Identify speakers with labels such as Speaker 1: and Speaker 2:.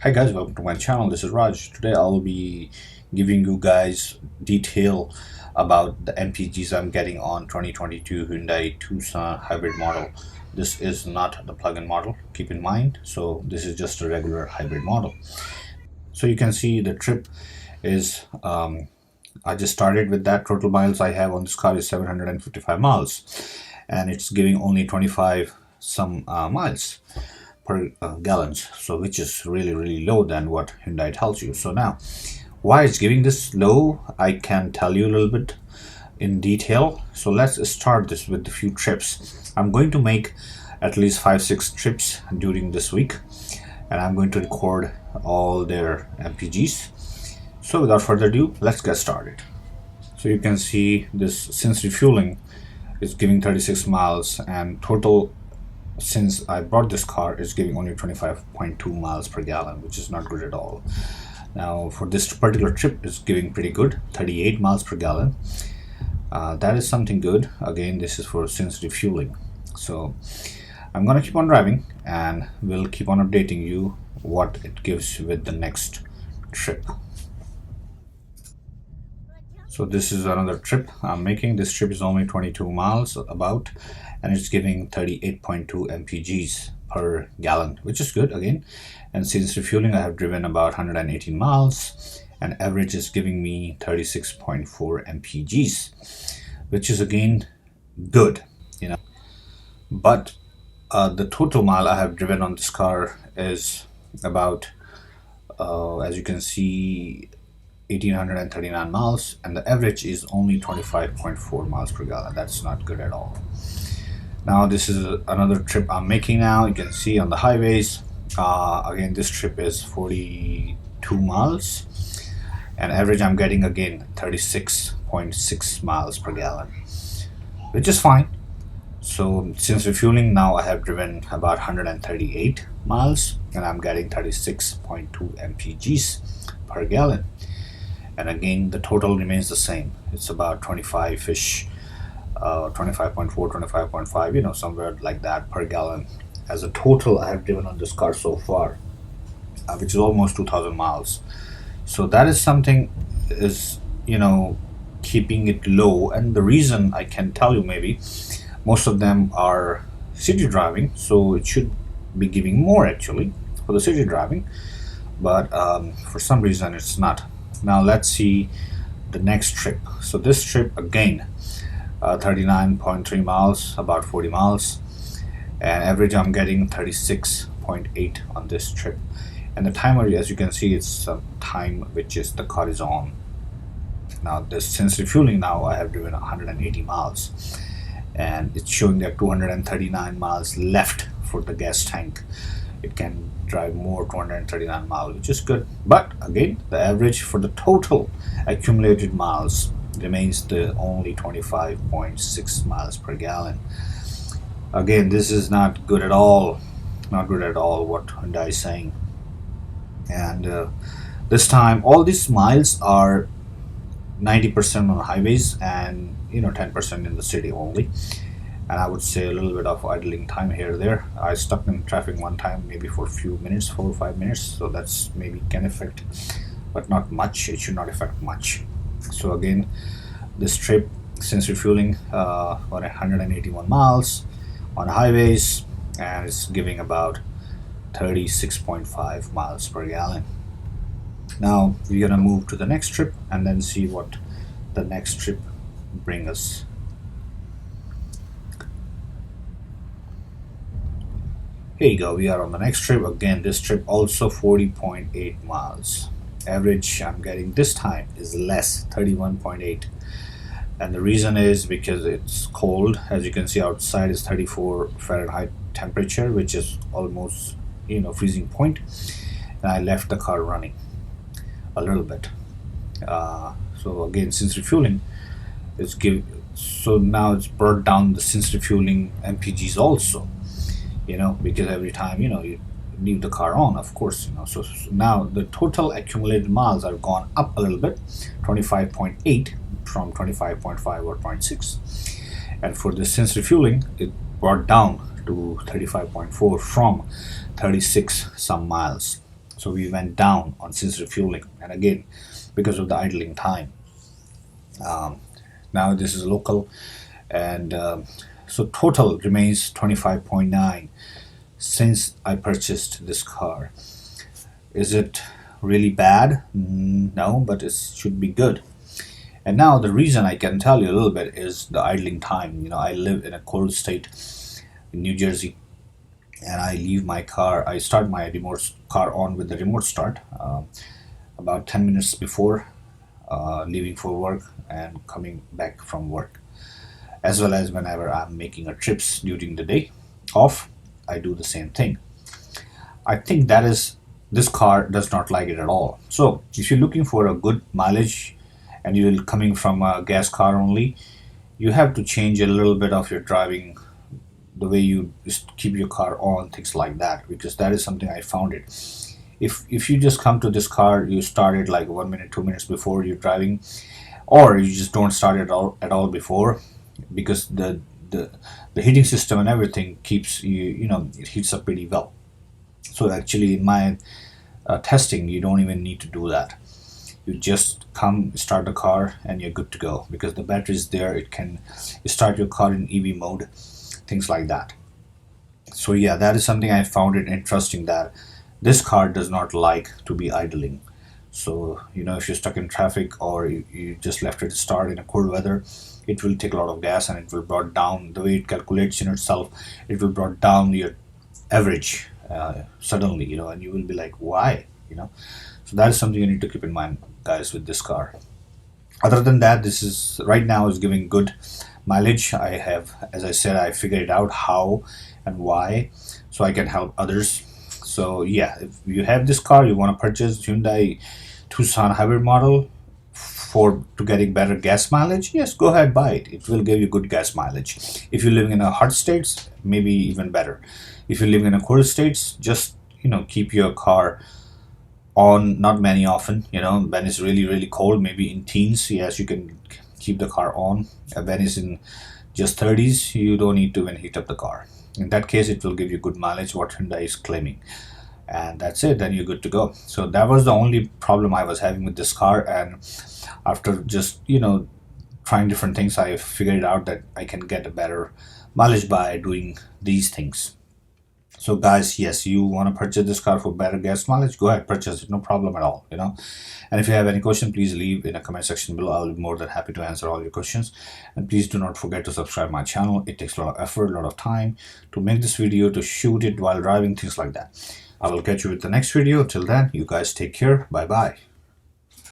Speaker 1: Hi guys, welcome to my channel. This is Raj. Today I'll be giving you guys detail about the MPGs I'm getting on 2022 Hyundai Tucson hybrid model. This is not the plug-in model, keep in mind. So this is just a regular hybrid model. So you can see the trip is I just started with that. Total miles I have on this car is 755 miles, and it's giving only 25 some miles per gallons, so which is really low than what Hyundai tells you. So now, why it's giving this low, I can tell you a little bit in detail. So let's start this with a few trips. I'm going to make at least 5-6 trips during this week, and I'm going to record all their MPGs. So without further ado, let's get started. So you can see this since refueling is giving 36 miles, and total since I bought this car is giving only 25.2 miles per gallon, which is not good at all. Now for this particular trip, it's giving pretty good, 38 miles per gallon. That is something good. Again, this is for since refueling. So I'm gonna keep on driving and we'll keep on updating you what it gives with the next trip. So this is another trip I'm making. This trip is only 22 miles about, and it's giving 38.2 MPGs per gallon, which is good again. And since refueling, I have driven about 118 miles, and average is giving me 36.4 MPGs, which is again good, But the total mile I have driven on this car is about, as you can see, 1839 miles, and the average is only 25.4 miles per gallon. That's not good at all. Now this is another trip I'm making now. You can see on the highways, again this trip is 42 miles, and average I'm getting again 36.6 miles per gallon, which is fine. So since refueling, now I have driven about 138 miles, and I'm getting 36.2 MPGs per gallon. And again, the total remains the same. It's about 25-ish, 25.4, 25.5, somewhere like that per gallon as a total I have driven on this car so far, which is almost 2,000 miles. So that is something is, keeping it low. And the reason I can tell you, maybe most of them are city driving, so it should be giving more actually for the city driving, but for some reason it's not. Now let's see the next trip. So this trip again, 39.3 miles, about 40 miles, and average I'm getting 36.8 on this trip. And the timer, as you can see, it's some time which is the car is on. Now this since refueling, now I have driven 180 miles, and it's showing that 239 miles left for the gas tank. It can drive more, 239 miles, which is good. But again, the average for the total accumulated miles remains the only 25.6 miles per gallon. Again, this is not good at all. Not good at all what Hyundai is saying. And this time, all these miles are 90% on highways and 10% in the city only. And I would say a little bit of idling time here or there. I stuck in traffic one time, maybe for a few minutes, 4 or 5 minutes. So that's maybe can affect, but not much. It should not affect much. So again, this trip since refueling, on 181 miles on highways, and it's giving about 36.5 miles per gallon. Now we're gonna move to the next trip and then see what the next trip bring us. Here you go, we are on the next trip. Again, this trip also 40.8 miles. Average I'm getting this time is less, 31.8. And the reason is because it's cold. As you can see, outside is 34 Fahrenheit temperature, which is almost freezing point. And I left the car running a little bit. So again, since refueling, so now it's brought down the since refueling MPGs also. Because every time you leave the car on, of course, so now the total accumulated miles are gone up a little bit, 25.8 from 25.5 or 0.6, and for the since refueling, it brought down to 35.4 from 36 some miles. So we went down on since refueling, and again because of the idling time. Now this is local, and so total remains 25.9 since I purchased this car. Is it really bad? No, but it should be good. And now the reason I can tell you a little bit is the idling time. I live in a cold state in New Jersey, and I leave my car. I start my remote car on with the remote start about 10 minutes before leaving for work and coming back from work, as well as whenever I'm making a trips during the day off. I do the same thing. I think that is this car does not like it at all. So if you're looking for a good mileage and you're coming from a gas car only, you have to change a little bit of your driving, the way you just keep your car on, things like that, because that is something I found it. If you just come to this car, you start it like 1 minute, 2 minutes before you're driving, or you just don't start it at all before, because the heating system and everything keeps it heats up pretty well. So actually in my testing, you don't even need to do that. You just come, start the car, and you're good to go, because the battery is there. It can start your car in EV mode, things like that. So yeah, that is something I found it interesting, that this car does not like to be idling. So if you're stuck in traffic, or you just left it start in a cold weather, it will take a lot of gas, and it will brought down the way it calculates in itself. It will brought down your average suddenly, and you will be like, why? So that is something you need to keep in mind, guys, with this car. Other than that, this is right now is giving good mileage. I have, as I said, I figured it out how and why, so I can help others. So yeah, if you have this car, you want to purchase Hyundai Tucson hybrid model to getting better gas mileage, yes, go ahead, buy it. It will give you good gas mileage. If you're living in a hot states, maybe even better. If you're living in a cold states, just keep your car on, not many often. When it's really really cold, maybe in teens, yes, you can keep the car on. When it's in just 30s, you don't need to even heat up the car. In that case, it will give you good mileage, what Hyundai is claiming, and that's it. Then you're good to go. So that was the only problem I was having with this car, and after just trying different things, I figured out that I can get a better mileage by doing these things. So guys, yes, you want to purchase this car for better gas mileage, go ahead, purchase it, no problem at all. And if you have any question, please leave in the comment section below. I'll be more than happy to answer all your questions. And please do not forget to subscribe my channel. It takes a lot of effort, a lot of time to make this video, to shoot it while driving, things like that. I will catch you with the next video. Till then, you guys take care. Bye bye.